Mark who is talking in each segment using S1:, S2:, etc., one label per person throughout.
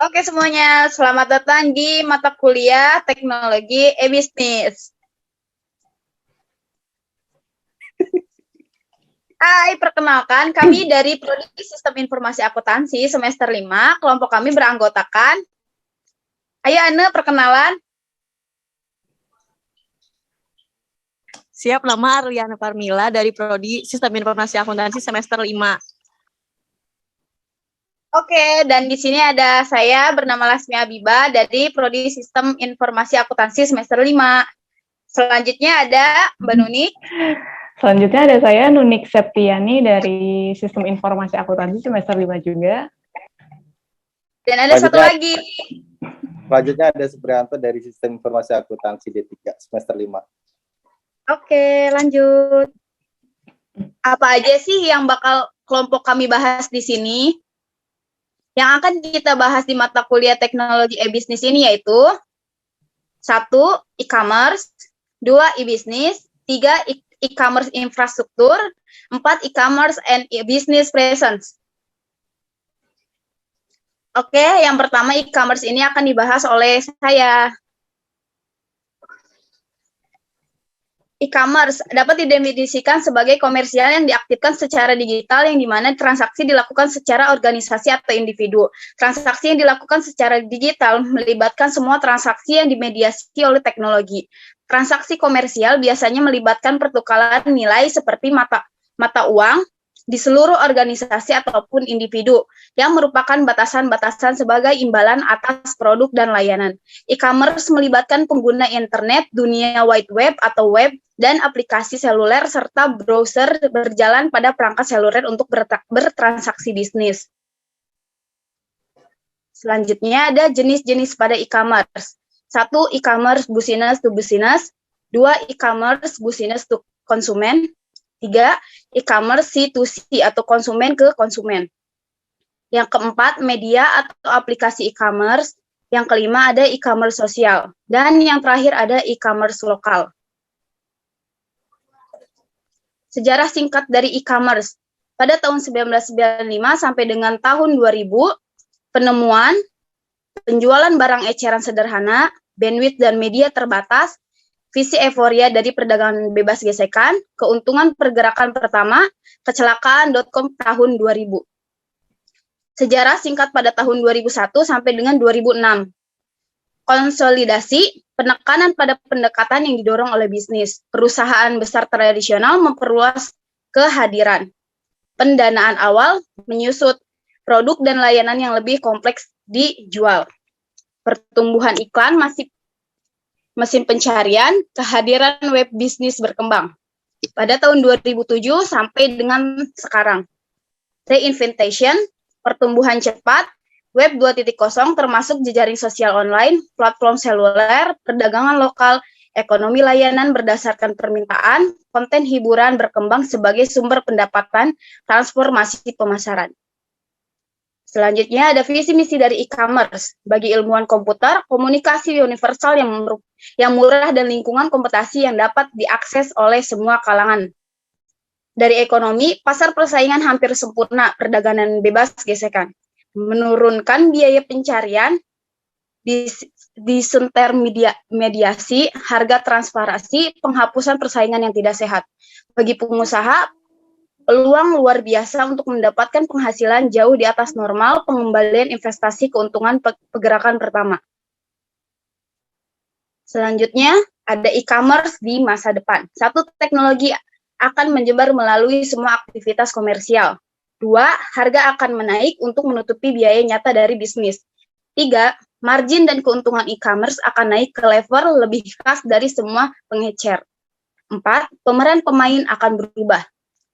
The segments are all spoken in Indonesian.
S1: Oke semuanya, selamat datang di mata kuliah Teknologi E-Bisnis. Hai, perkenalkan kami dari Prodi Sistem Informasi Akuntansi semester 5. Kelompok kami beranggotakan. Ayo Ane, perkenalan.
S2: Siap, nama Arliana Parmila dari Prodi Sistem Informasi Akuntansi semester 5.
S1: Oke, dan di sini ada saya bernama Lasmi Abiba dari Prodi Sistem Informasi Akuntansi semester 5. Selanjutnya ada Mbak Nunik.
S3: Selanjutnya ada saya Nunik Septiani dari Sistem Informasi Akuntansi semester 5 juga.
S1: Dan ada satu lagi.
S4: Selanjutnya ada Supriyanto dari Sistem Informasi Akuntansi D3 semester 5.
S1: Oke, lanjut. Apa aja sih yang bakal kelompok kami bahas di sini? Yang akan kita bahas di mata kuliah Teknologi E-Bisnis ini yaitu 1. E-commerce, 2. E-Business, 3. E-commerce infrastruktur, 4. E-commerce and E-Business presence. Oke, yang pertama e-commerce ini akan dibahas oleh saya. E-commerce dapat didefinisikan sebagai komersial yang diaktifkan secara digital yang dimana transaksi dilakukan secara organisasi atau individu. Transaksi yang dilakukan secara digital melibatkan semua transaksi yang dimediasi oleh teknologi. Transaksi komersial biasanya melibatkan pertukaran nilai seperti mata uang di seluruh organisasi ataupun individu yang merupakan batasan-batasan sebagai imbalan atas produk dan layanan. E-commerce melibatkan pengguna internet, dunia wide web atau web, dan aplikasi seluler serta browser berjalan pada perangkat seluler untuk bertransaksi bisnis. Selanjutnya ada jenis-jenis pada e-commerce. 1. E-commerce business to business. 2. E-commerce business to konsumen. 3. E-commerce C2C atau konsumen ke konsumen. Yang keempat, media atau aplikasi e-commerce. Yang kelima ada e-commerce sosial. Dan yang terakhir ada e-commerce lokal. Sejarah singkat dari e-commerce. Pada tahun 1995 sampai dengan tahun 2000, penemuan, penjualan barang eceran sederhana, bandwidth dan media terbatas, visi euforia dari perdagangan bebas gesekan, keuntungan pergerakan pertama, kecelakaan.com tahun 2000. Sejarah singkat pada tahun 2001 sampai dengan 2006. Konsolidasi, penekanan pada pendekatan yang didorong oleh bisnis. Perusahaan besar tradisional memperluas kehadiran. Pendanaan awal menyusut. Produk dan layanan yang lebih kompleks dijual. Pertumbuhan iklan, mesin pencarian, kehadiran web bisnis berkembang. Pada tahun 2007 sampai dengan sekarang. Reinventation, pertumbuhan cepat, Web 2.0 termasuk jejaring sosial online, platform seluler, perdagangan lokal, ekonomi layanan berdasarkan permintaan, konten hiburan berkembang sebagai sumber pendapatan, transformasi pemasaran. Selanjutnya ada visi misi dari e-commerce. Bagi ilmuwan komputer, komunikasi universal yang murah dan lingkungan komputasi yang dapat diakses oleh semua kalangan. Dari ekonomi, pasar persaingan hampir sempurna, perdagangan bebas gesekan. Menurunkan biaya pencarian, disintermediasi, harga transparansi, penghapusan persaingan yang tidak sehat. Bagi pengusaha, peluang luar biasa untuk mendapatkan penghasilan jauh di atas normal, pengembalian investasi keuntungan pergerakan pertama. Selanjutnya, ada e-commerce di masa depan. 1. Teknologi akan menyebar melalui semua aktivitas komersial. 2. Harga akan menaik untuk menutupi biaya nyata dari bisnis. 3. Margin dan keuntungan e-commerce akan naik ke level lebih khas dari semua pengecer. 4. Pemeran pemain akan berubah.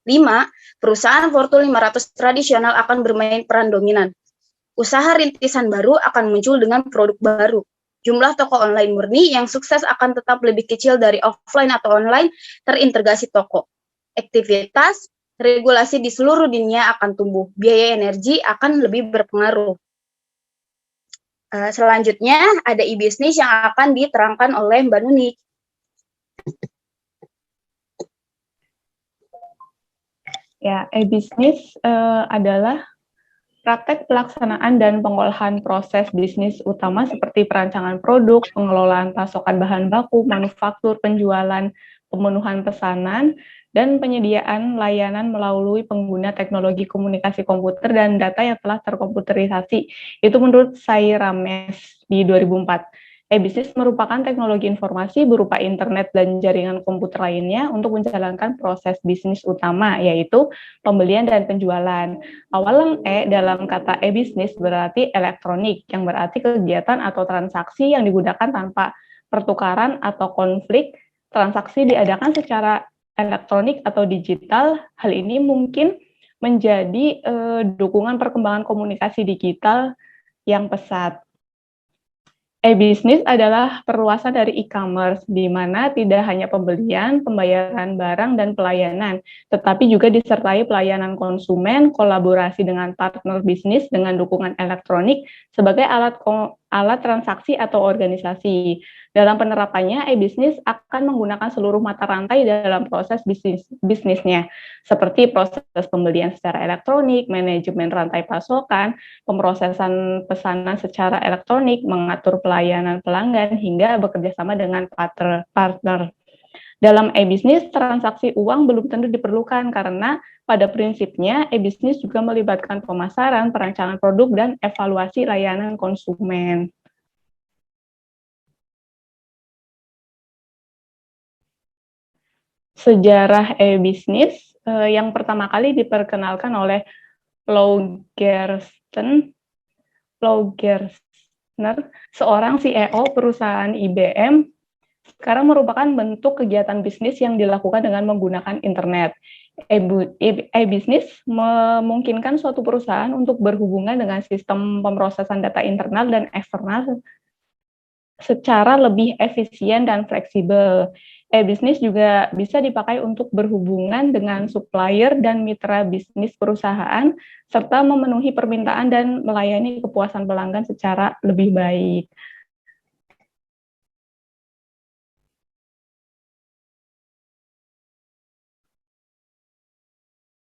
S1: 5. Perusahaan Fortune 500 tradisional akan bermain peran dominan. Usaha rintisan baru akan muncul dengan produk baru. Jumlah toko online murni yang sukses akan tetap lebih kecil dari offline atau online terintegrasi toko. Aktivitas regulasi di seluruh dunia akan tumbuh, biaya energi akan lebih berpengaruh. Selanjutnya ada e-bisnis yang akan diterangkan oleh Mbak Nunik.
S3: Ya, e-bisnis adalah Praktek pelaksanaan dan pengolahan proses bisnis utama seperti perancangan produk, pengelolaan pasokan bahan baku, manufaktur, penjualan, pemenuhan pesanan, dan penyediaan layanan melalui pengguna teknologi komunikasi komputer dan data yang telah terkomputerisasi. Itu menurut Sairames di 2004. E-bisnis merupakan teknologi informasi berupa internet dan jaringan komputer lainnya untuk menjalankan proses bisnis utama, yaitu pembelian dan penjualan. Awalan E dalam kata e-bisnis berarti elektronik, yang berarti kegiatan atau transaksi yang digunakan tanpa pertukaran atau konflik. Transaksi diadakan secara elektronik atau digital. Hal ini mungkin menjadi dukungan perkembangan komunikasi digital yang pesat. E-bisnis adalah perluasan dari e-commerce, di mana tidak hanya pembelian, pembayaran barang, dan pelayanan, tetapi juga disertai pelayanan konsumen, kolaborasi dengan partner bisnis dengan dukungan elektronik sebagai alat transaksi atau organisasi. Dalam penerapannya, e-bisnis akan menggunakan seluruh mata rantai dalam proses bisnisnya, seperti proses pembelian secara elektronik, manajemen rantai pasokan, pemrosesan pesanan secara elektronik, mengatur pelayanan pelanggan, hingga bekerja sama dengan partner. Dalam e-bisnis, transaksi uang belum tentu diperlukan karena pada prinsipnya e-bisnis juga melibatkan pemasaran, perancangan produk, dan evaluasi layanan konsumen. Sejarah e-bisnis yang pertama kali diperkenalkan oleh Lou Gerstner, seorang CEO perusahaan IBM, sekarang merupakan bentuk kegiatan bisnis yang dilakukan dengan menggunakan internet. E-bisnis memungkinkan suatu perusahaan untuk berhubungan dengan sistem pemrosesan data internal dan eksternal secara lebih efisien dan fleksibel. E-bisnis juga bisa dipakai untuk berhubungan dengan supplier dan mitra bisnis perusahaan, serta memenuhi permintaan dan melayani kepuasan pelanggan secara lebih baik.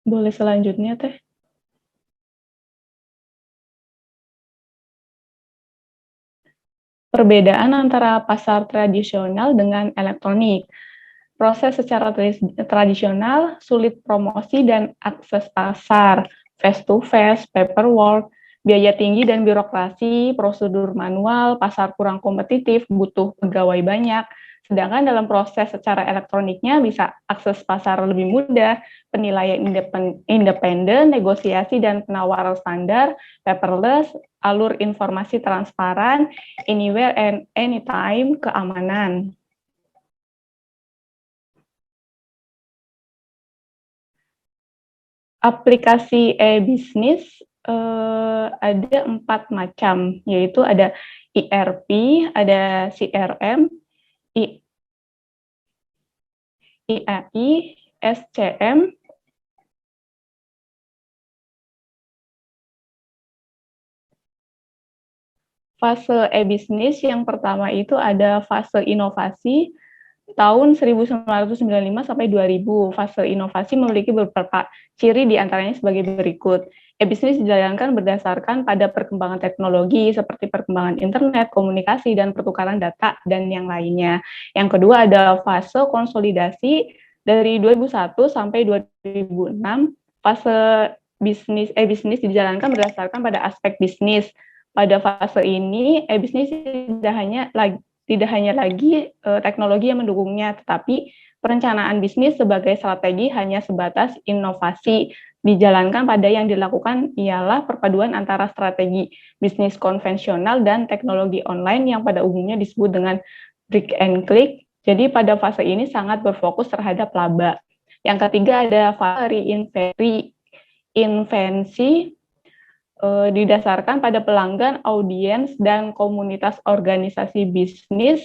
S3: Boleh selanjutnya, Teh. Perbedaan antara pasar tradisional dengan elektronik. Proses secara tradisional, sulit promosi dan akses pasar, face-to-face, paperwork, biaya tinggi dan birokrasi, prosedur manual, pasar kurang kompetitif, butuh pegawai banyak. Sedangkan dalam proses secara elektroniknya bisa akses pasar lebih mudah, penilaian independen, negosiasi dan penawaran standar, paperless, alur informasi transparan, anywhere and anytime, keamanan. Aplikasi e-bisnis ada 4 macam, yaitu ada ERP, ada CRM, IAI, SCM, fase e-bisnis yang pertama itu ada fase inovasi tahun 1995 sampai 2000. Fase inovasi memiliki beberapa ciri diantaranya sebagai berikut. E-bisnis dijalankan berdasarkan pada perkembangan teknologi seperti perkembangan internet, komunikasi, dan pertukaran data, dan yang lainnya. Yang kedua ada fase konsolidasi dari 2001 sampai 2006. Fase e-bisnis dijalankan berdasarkan pada aspek bisnis. Pada fase ini, e-bisnis tidak hanya lagi teknologi yang mendukungnya, tetapi perencanaan bisnis sebagai strategi hanya sebatas inovasi. Dijalankan pada yang dilakukan ialah perpaduan antara strategi bisnis konvensional dan teknologi online yang pada umumnya disebut dengan brick and click. Jadi pada fase ini sangat berfokus terhadap laba. Yang ketiga ada fase reinvensi, didasarkan pada pelanggan, audiens, dan komunitas organisasi bisnis.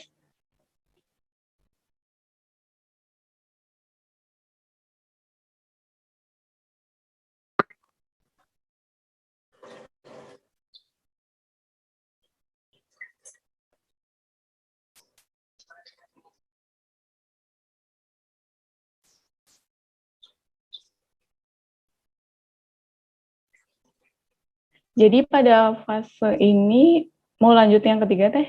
S3: Jadi pada fase ini, mau lanjut yang ketiga, Teh?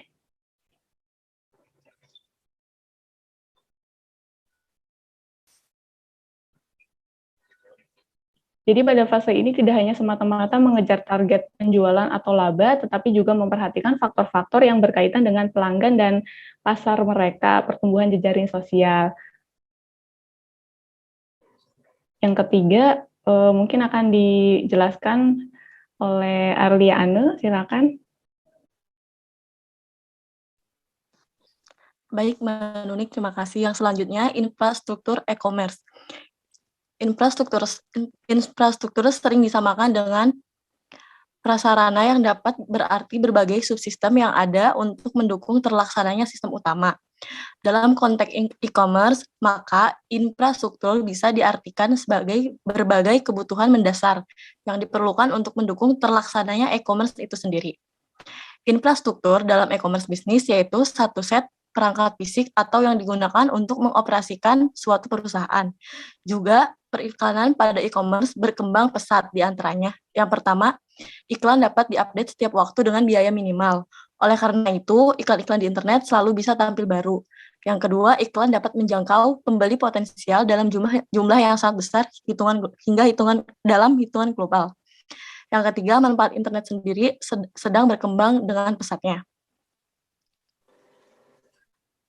S3: Jadi pada fase ini tidak hanya semata-mata mengejar target penjualan atau laba, tetapi juga memperhatikan faktor-faktor yang berkaitan dengan pelanggan dan pasar mereka, pertumbuhan jejaring sosial. Yang ketiga, mungkin akan dijelaskan oleh Arliane, silakan.
S2: Baik, Mbak Nunik, terima kasih. Yang selanjutnya, infrastruktur e-commerce. Infrastruktur sering disamakan dengan prasarana yang dapat berarti berbagai subsistem yang ada untuk mendukung terlaksananya sistem utama. Dalam konteks e-commerce, maka infrastruktur bisa diartikan sebagai berbagai kebutuhan mendasar yang diperlukan untuk mendukung terlaksananya e-commerce itu sendiri. Infrastruktur dalam e-commerce bisnis yaitu satu set perangkat fisik atau yang digunakan untuk mengoperasikan suatu perusahaan. Juga periklanan pada e-commerce berkembang pesat di antaranya. Yang pertama, iklan dapat diupdate setiap waktu dengan biaya minimal. Oleh karena itu, iklan-iklan di internet selalu bisa tampil baru. Yang kedua, iklan dapat menjangkau pembeli potensial dalam jumlah yang sangat besar dalam hitungan global. Yang ketiga, manfaat internet sendiri sedang berkembang dengan pesatnya.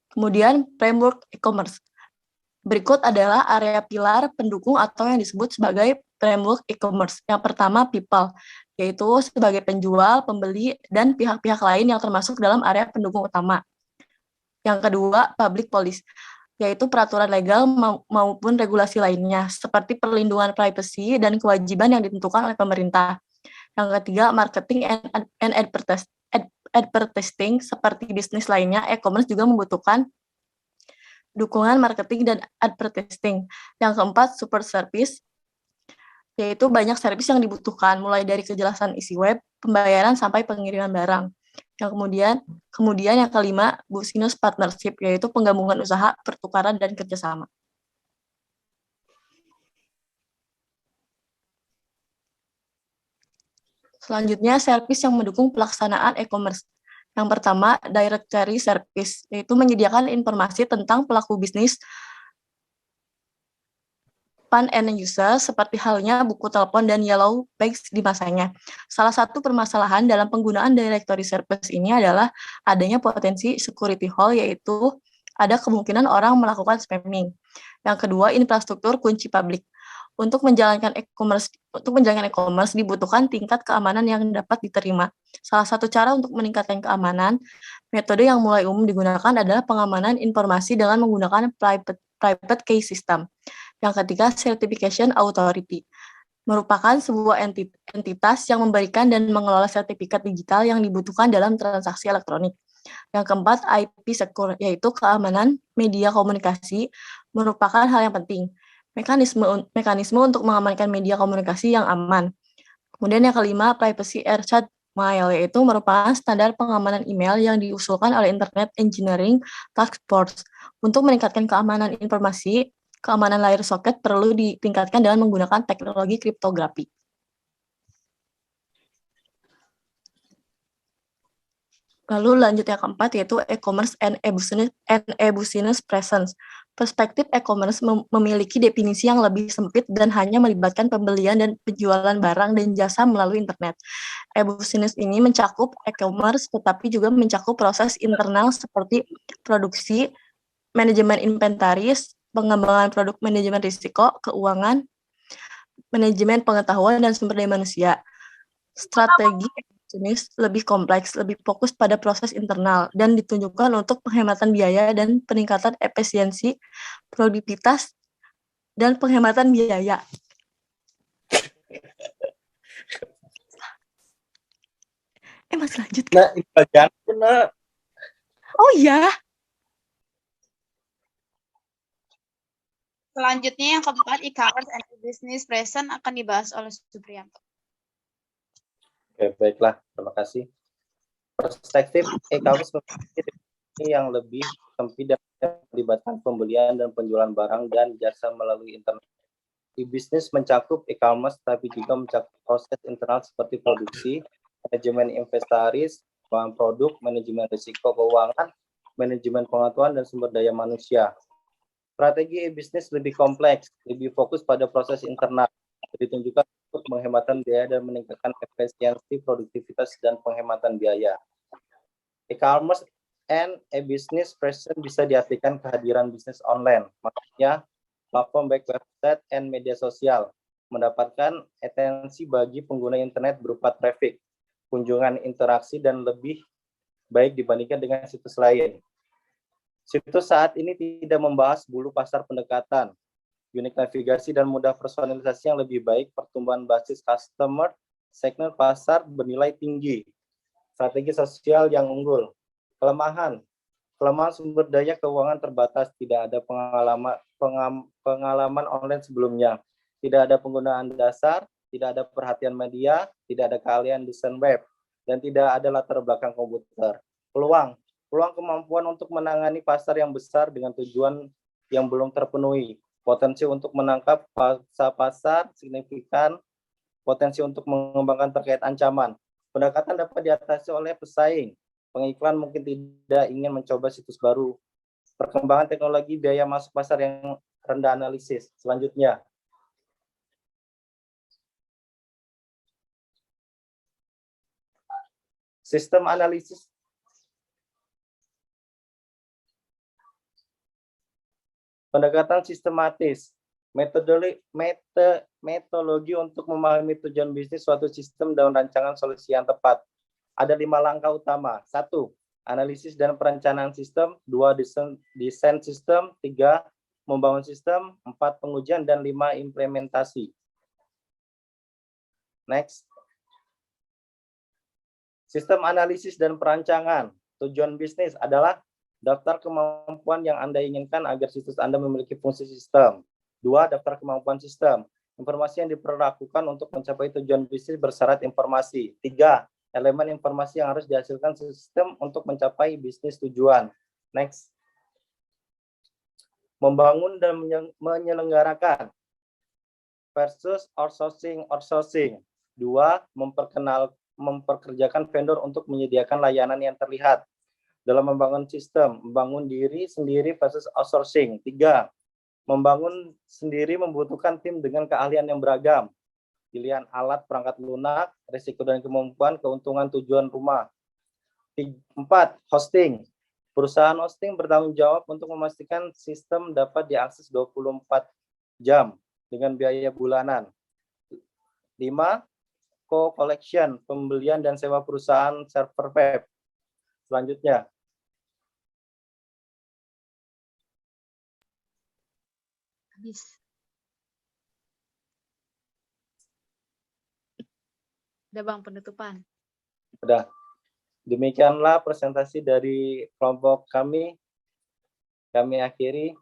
S2: Kemudian, framework e-commerce. Berikut adalah area pilar pendukung atau yang disebut sebagai framework e-commerce. Yang pertama, people, yaitu sebagai penjual, pembeli, dan pihak-pihak lain yang termasuk dalam area pendukung utama. Yang kedua, public policy, yaitu peraturan legal maupun regulasi lainnya, seperti perlindungan privacy dan kewajiban yang ditentukan oleh pemerintah. Yang ketiga, marketing and advertising, seperti bisnis lainnya, e-commerce juga membutuhkan dukungan marketing dan advertising. Yang keempat, support service, yaitu banyak servis yang dibutuhkan, mulai dari kejelasan isi web, pembayaran, sampai pengiriman barang. Yang kemudian yang kelima, business partnership, yaitu penggabungan usaha, pertukaran, dan kerjasama. Selanjutnya, servis yang mendukung pelaksanaan e-commerce. Yang pertama, directory service, yaitu menyediakan informasi tentang pelaku bisnis pan-end user, seperti halnya buku telepon dan yellow pages di masanya. Salah satu permasalahan dalam penggunaan directory service ini adalah adanya potensi security hole, yaitu ada kemungkinan orang melakukan spamming. Yang kedua, infrastruktur kunci publik. Untuk menjalankan e-commerce dibutuhkan tingkat keamanan yang dapat diterima. Salah satu cara untuk meningkatkan keamanan, metode yang mulai umum digunakan adalah pengamanan informasi dengan menggunakan private key system. Yang ketiga, certification authority, merupakan sebuah entitas yang memberikan dan mengelola sertifikat digital yang dibutuhkan dalam transaksi elektronik. Yang keempat, IP secure, yaitu keamanan media komunikasi, merupakan hal yang penting. Mekanisme untuk mengamankan media komunikasi yang aman. Kemudian yang kelima, privacy erasure mile, yaitu merupakan standar pengamanan email yang diusulkan oleh Internet Engineering Task Force. Untuk meningkatkan keamanan informasi, keamanan layer soket perlu ditingkatkan dengan menggunakan teknologi kriptografi. Lalu lanjut yang keempat, yaitu e-commerce and e-business presence. Perspektif e-commerce memiliki definisi yang lebih sempit dan hanya melibatkan pembelian dan penjualan barang dan jasa melalui internet. E-business ini mencakup e-commerce, tetapi juga mencakup proses internal seperti produksi, manajemen inventaris, pengembangan produk, manajemen risiko, keuangan, manajemen pengetahuan, dan sumber daya manusia. Strategi jenis lebih kompleks, lebih fokus pada proses internal, dan ditunjukkan untuk penghematan biaya dan peningkatan efisiensi, produktivitas, dan penghematan biaya. Masih lanjut?
S4: Nah, ini bagian nak.
S2: Oh iya.
S1: Selanjutnya yang keempat, e-commerce and business presence akan dibahas oleh Supriyanto.
S4: Oke, baiklah. Terima kasih. Perspektif e-commerce ini yang lebih sempit dan melibatkan pembelian dan penjualan barang dan jasa melalui internet. e-business mencakup e-commerce, tapi juga mencakup proses internal seperti produksi, manajemen inventaris, pengembangan produk, manajemen risiko keuangan, manajemen pengetahuan, dan sumber daya manusia. Strategi e-business lebih kompleks, lebih fokus pada proses internal, ditunjukkan untuk penghematan biaya dan meningkatkan efisiensi, produktivitas, dan penghematan biaya. E-commerce and e-business present bisa diartikan kehadiran bisnis online, maksudnya platform baik website and media sosial, mendapatkan atensi bagi pengguna internet berupa traffic, kunjungan interaksi, dan lebih baik dibandingkan dengan situs lain. Situs saat ini tidak membahas bulu pasar pendekatan, unik navigasi, dan mudah personalisasi yang lebih baik, pertumbuhan basis customer, segmen pasar bernilai tinggi, strategi sosial yang unggul. Kelemahan sumber daya keuangan terbatas, tidak ada pengalaman online sebelumnya, tidak ada penggunaan dasar, tidak ada perhatian media, tidak ada keahlian desain web, dan tidak ada latar belakang komputer. Peluang kemampuan untuk menangani pasar yang besar dengan tujuan yang belum terpenuhi, potensi untuk menangkap pasar signifikan, potensi untuk mengembangkan terkait ancaman. Pendekatan dapat diatasi oleh pesaing. Pengiklan mungkin tidak ingin mencoba situs baru. Perkembangan teknologi, biaya masuk pasar yang rendah analisis. Selanjutnya, sistem analisis. Pendekatan sistematis. Metodologi untuk memahami tujuan bisnis suatu sistem dan rancangan solusi yang tepat. Ada 5 langkah utama. 1. Analisis dan perencanaan sistem. 2. Desain sistem. 3. Membangun sistem. 4. Pengujian. Dan 5. Implementasi. Next. Sistem analisis dan perancangan. Tujuan bisnis adalah daftar kemampuan yang Anda inginkan agar situs Anda memiliki fungsi sistem. 2. Daftar kemampuan sistem. Informasi yang diperlakukan untuk mencapai tujuan bisnis bersyarat informasi. 3. Elemen informasi yang harus dihasilkan sistem untuk mencapai bisnis tujuan. Next. Membangun dan menyelenggarakan versus outsourcing. 2. Memperkerjakan vendor untuk menyediakan layanan yang terlihat. Dalam membangun sistem, membangun diri sendiri versus outsourcing. 3. Membangun sendiri membutuhkan tim dengan keahlian yang beragam. Pilihan alat, perangkat lunak, risiko dan kemampuan, keuntungan, tujuan rumah. 4. Hosting. Perusahaan hosting bertanggung jawab untuk memastikan sistem dapat diakses 24 jam dengan biaya bulanan. 5. Co-collection, pembelian dan sewa perusahaan server web. Selanjutnya,
S1: Habis. Udah Bang, penutupan.
S4: sudah. Demikianlah presentasi dari kelompok kami. Kami akhiri.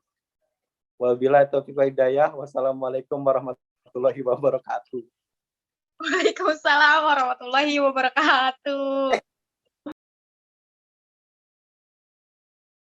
S4: Wabillahi taufiq wal hidayah. Wassalamualaikum warahmatullahi wabarakatuh.
S1: Waalaikumsalam warahmatullahi wabarakatuh.